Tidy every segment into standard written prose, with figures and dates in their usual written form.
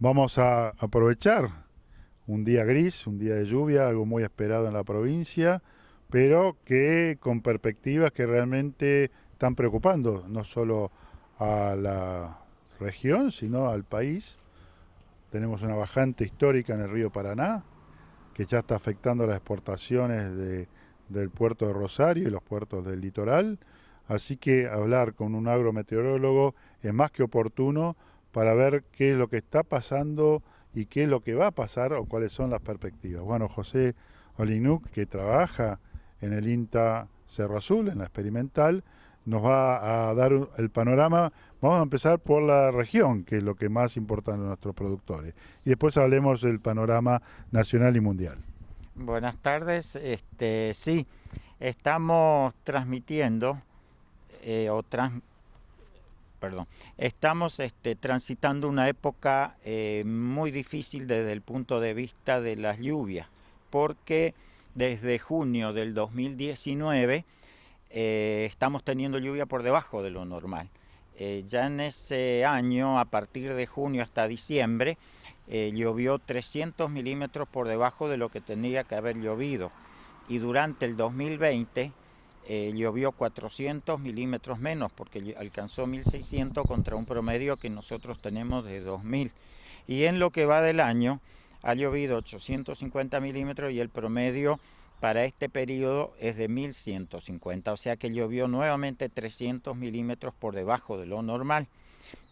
Vamos a aprovechar un día gris, un día de lluvia, algo muy esperado en la provincia, pero que con perspectivas que realmente están preocupando, no solo a la región, sino al país. Tenemos una bajante histórica en el río Paraná, que ya está afectando las exportaciones del puerto de Rosario y los puertos del litoral. Así que hablar con un agrometeorólogo es más que oportuno para ver qué es lo que está pasando y qué es lo que va a pasar o cuáles son las perspectivas. Bueno, José Olinuc, que trabaja en el INTA Cerro Azul, en la experimental, nos va a dar el panorama. Vamos a empezar por la región, que es lo que más importa a nuestros productores. Y después hablemos del panorama nacional y mundial. Buenas tardes. Sí, estamos transmitiendo o trans, perdón, estamos transitando una época muy difícil desde el punto de vista de las lluvias, porque desde junio del 2019 estamos teniendo lluvia por debajo de lo normal. Ya en ese año, a partir de junio hasta diciembre, llovió 300 milímetros por debajo de lo que tendría que haber llovido. Y durante el 2020 llovió 400 milímetros menos, porque alcanzó 1.600 contra un promedio que nosotros tenemos de 2.000. Y en lo que va del año ha llovido 850 milímetros y el promedio para este periodo es de 1.150, o sea que llovió nuevamente 300 milímetros por debajo de lo normal.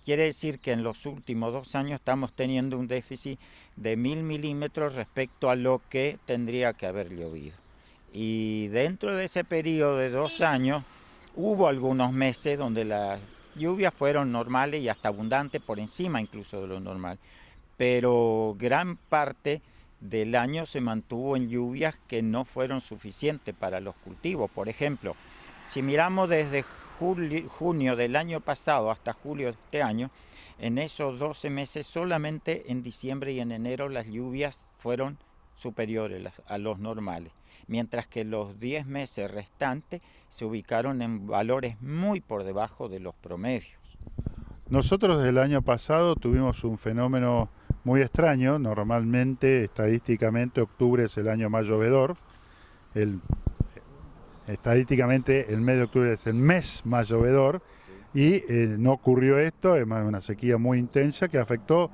Quiere decir que en los últimos 2 años estamos teniendo un déficit de 1.000 milímetros respecto a lo que tendría que haber llovido. Y dentro de ese periodo de 2 años hubo algunos meses donde las lluvias fueron normales y hasta abundantes, por encima incluso de lo normal. Pero gran parte del año se mantuvo en lluvias que no fueron suficientes para los cultivos. Por ejemplo, si miramos desde junio del año pasado hasta julio de este año, en esos 12 meses solamente en diciembre y en enero las lluvias fueron superiores a los normales, mientras que los 10 meses restantes se ubicaron en valores muy por debajo de los promedios. Nosotros desde el año pasado tuvimos un fenómeno muy extraño. Normalmente, estadísticamente, octubre es el año más llovedor. Estadísticamente, el mes de octubre es el mes más llovedor. Y no ocurrió esto, es una sequía muy intensa que afectó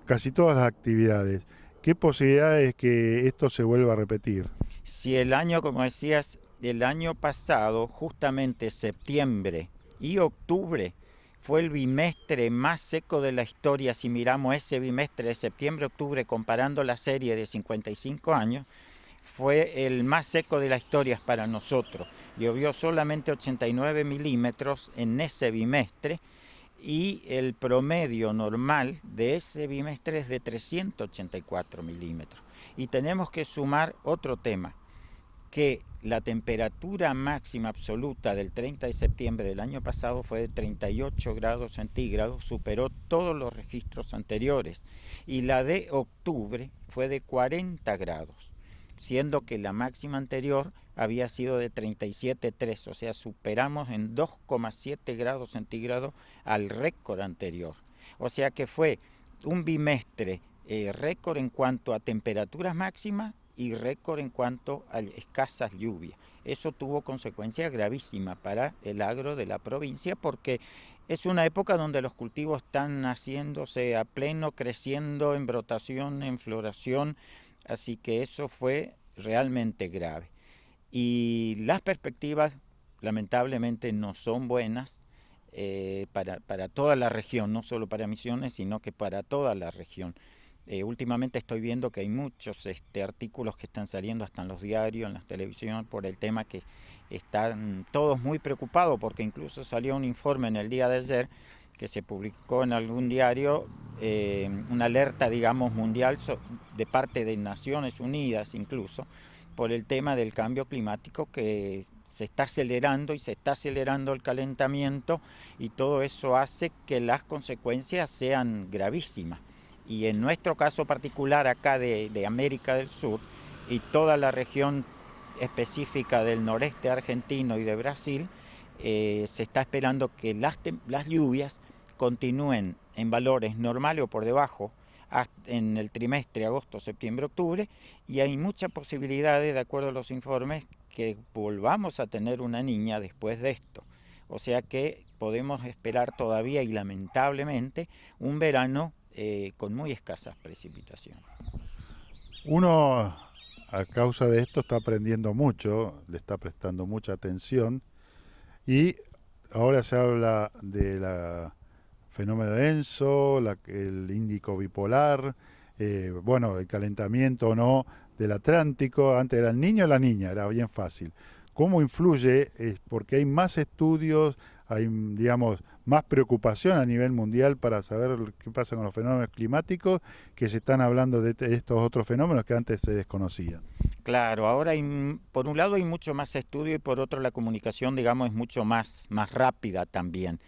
casi todas las actividades. ¿Qué posibilidades es que esto se vuelva a repetir? Si el año, como decías, el año pasado, justamente septiembre y octubre, fue el bimestre más seco de la historia. Si miramos ese bimestre de septiembre-octubre comparando la serie de 55 años, fue el más seco de la historia para nosotros. Llovió solamente 89 milímetros en ese bimestre y el promedio normal de ese bimestre es de 384 milímetros. Y tenemos que sumar otro tema, que la temperatura máxima absoluta del 30 de septiembre del año pasado fue de 38 grados centígrados, superó todos los registros anteriores, y la de octubre fue de 40 grados, siendo que la máxima anterior había sido de 37,3, o sea, superamos en 2,7 grados centígrados al récord anterior. O sea que fue un bimestre récord en cuanto a temperaturas máximas y récord en cuanto a escasas lluvias. Eso tuvo consecuencias gravísimas para el agro de la provincia, porque es una época donde los cultivos están haciéndose a pleno, creciendo en brotación, en floración, así que eso fue realmente grave. Y las perspectivas lamentablemente no son buenas para toda la región, no solo para Misiones, sino que para toda la región. Últimamente estoy viendo que hay muchos artículos que están saliendo hasta en los diarios, en las televisiones, por el tema, que están todos muy preocupados, porque incluso salió un informe en el día de ayer que se publicó en algún diario, una alerta, digamos, mundial de parte de Naciones Unidas incluso, por el tema del cambio climático, que se está acelerando y se está acelerando el calentamiento, y todo eso hace que las consecuencias sean gravísimas. Y en nuestro caso particular acá de América del Sur y toda la región específica del noreste argentino y de Brasil, se está esperando que las lluvias continúen en valores normales o por debajo en el trimestre agosto, septiembre, octubre, y hay muchas posibilidades, de acuerdo a los informes, que volvamos a tener una niña después de esto. O sea que podemos esperar todavía y lamentablemente un verano con muy escasas precipitaciones. Uno, a causa de esto, está aprendiendo mucho, le está prestando mucha atención y ahora se habla de la fenómeno de ENSO, el índico bipolar, bueno, el calentamiento o no del Atlántico. Antes era el niño o la niña, era bien fácil. ¿Cómo influye? Porque hay más estudios, hay, digamos, más preocupación a nivel mundial para saber qué pasa con los fenómenos climáticos, que se están hablando de estos otros fenómenos que antes se desconocían. Claro, ahora por un lado hay mucho más estudio y por otro la comunicación, digamos, es mucho más rápida también.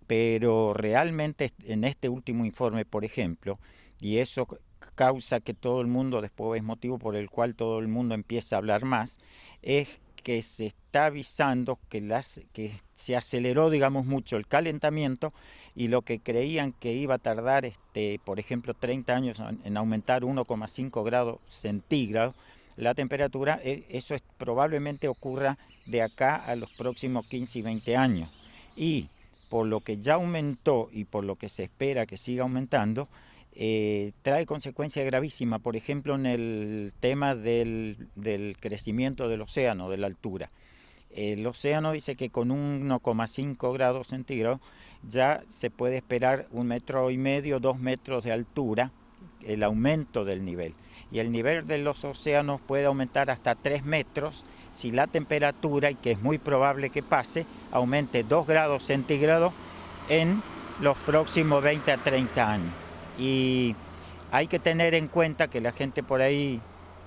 Pero realmente en este último informe, por ejemplo, y eso causa que todo el mundo, después es motivo por el cual todo el mundo empieza a hablar más, es que se está avisando que se aceleró, digamos, mucho el calentamiento y lo que creían que iba a tardar, por ejemplo, 30 años en aumentar 1,5 grados centígrados, la temperatura, eso probablemente ocurra de acá a los próximos 15 y 20 años. Y por lo que ya aumentó y por lo que se espera que siga aumentando, trae consecuencias gravísimas, por ejemplo, en el tema del crecimiento del océano, de la altura. El océano dice que con 1,5 grados centígrados ya se puede esperar 1,5 metros, 2 metros de altura, el aumento del nivel. Y el nivel de los océanos puede aumentar hasta 3 metros si la temperatura, y que es muy probable que pase, aumente 2 grados centígrados en los próximos 20 a 30 años. Y hay que tener en cuenta que la gente por ahí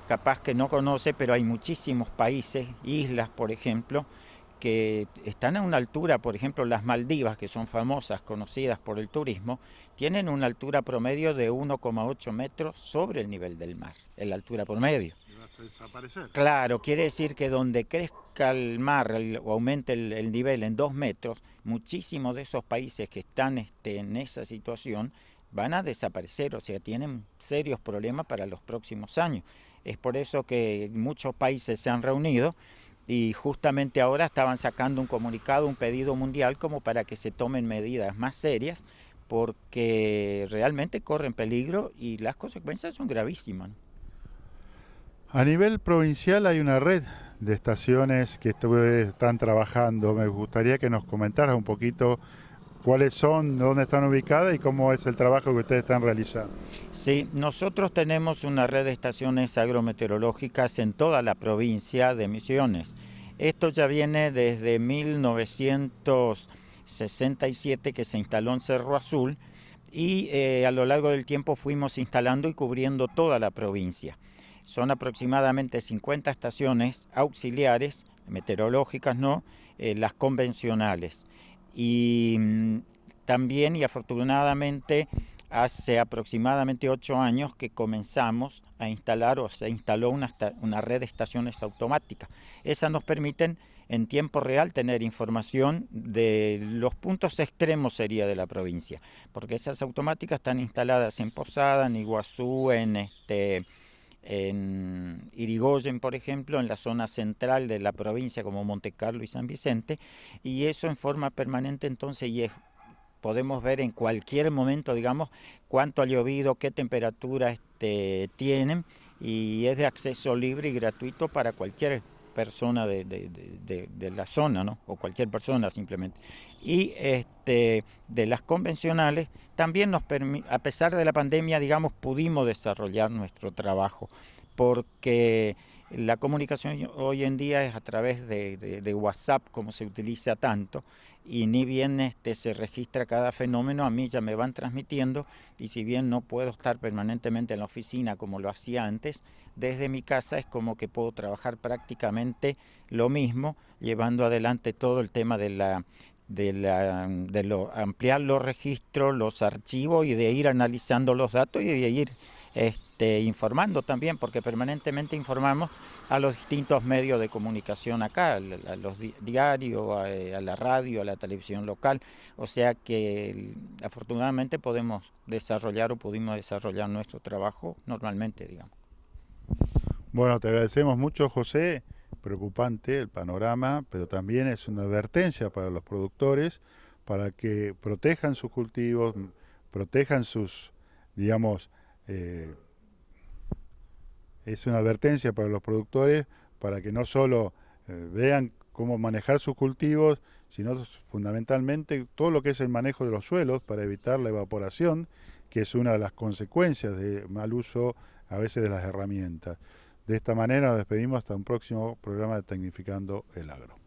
capaz que no conoce, pero hay muchísimos países, islas por ejemplo, que están a una altura, por ejemplo las Maldivas, que son famosas, conocidas por el turismo, tienen una altura promedio de 1,8 metros sobre el nivel del mar, en la altura promedio. ¿Y vas a desaparecer? Claro, quiere decir que donde crezca el mar o aumente el nivel en 2 metros, muchísimos de esos países que están en esa situación van a desaparecer, o sea, tienen serios problemas para los próximos años. Es por eso que muchos países se han reunido y justamente ahora estaban sacando un comunicado, un pedido mundial como para que se tomen medidas más serias porque realmente corren peligro y las consecuencias son gravísimas, ¿no? A nivel provincial hay una red de estaciones que están trabajando. Me gustaría que nos comentaras un poquito cuáles son, dónde están ubicadas y cómo es el trabajo que ustedes están realizando. Sí, nosotros tenemos una red de estaciones agrometeorológicas en toda la provincia de Misiones. Esto ya viene desde 1967 que se instaló en Cerro Azul y a lo largo del tiempo fuimos instalando y cubriendo toda la provincia. Son aproximadamente 50 estaciones auxiliares, meteorológicas, ¿no? Las convencionales. Y también y afortunadamente hace aproximadamente 8 años que comenzamos a instalar o se instaló una red de estaciones automáticas. Esas nos permiten en tiempo real tener información de los puntos extremos sería de la provincia, porque esas automáticas están instaladas en Posada, en Iguazú, en Irigoyen, por ejemplo, en la zona central de la provincia como Monte Carlo y San Vicente, y eso en forma permanente entonces podemos ver en cualquier momento, digamos, cuánto ha llovido, qué temperatura tienen, y es de acceso libre y gratuito para cualquier persona de la zona, ¿no? O cualquier persona simplemente. Y de las convencionales también a pesar de la pandemia, digamos, pudimos desarrollar nuestro trabajo, porque la comunicación hoy en día es a través de WhatsApp, como se utiliza tanto, y ni bien se registra cada fenómeno, a mí ya me van transmitiendo, y si bien no puedo estar permanentemente en la oficina como lo hacía antes, desde mi casa es como que puedo trabajar prácticamente lo mismo, llevando adelante todo el tema de ampliar los registros, los archivos y de ir analizando los datos y de ir informando también, porque permanentemente informamos a los distintos medios de comunicación acá, a los diarios, a la radio, a la televisión local, o sea que afortunadamente podemos desarrollar o pudimos desarrollar nuestro trabajo normalmente, digamos. Bueno, te agradecemos mucho, José. Preocupante el panorama, pero también es una advertencia para los productores para que protejan sus cultivos, protejan sus, digamos, es una advertencia para los productores para que no solo vean cómo manejar sus cultivos, sino fundamentalmente todo lo que es el manejo de los suelos para evitar la evaporación, que es una de las consecuencias de mal uso a veces de las herramientas. De esta manera nos despedimos hasta un próximo programa de Tecnificando el Agro.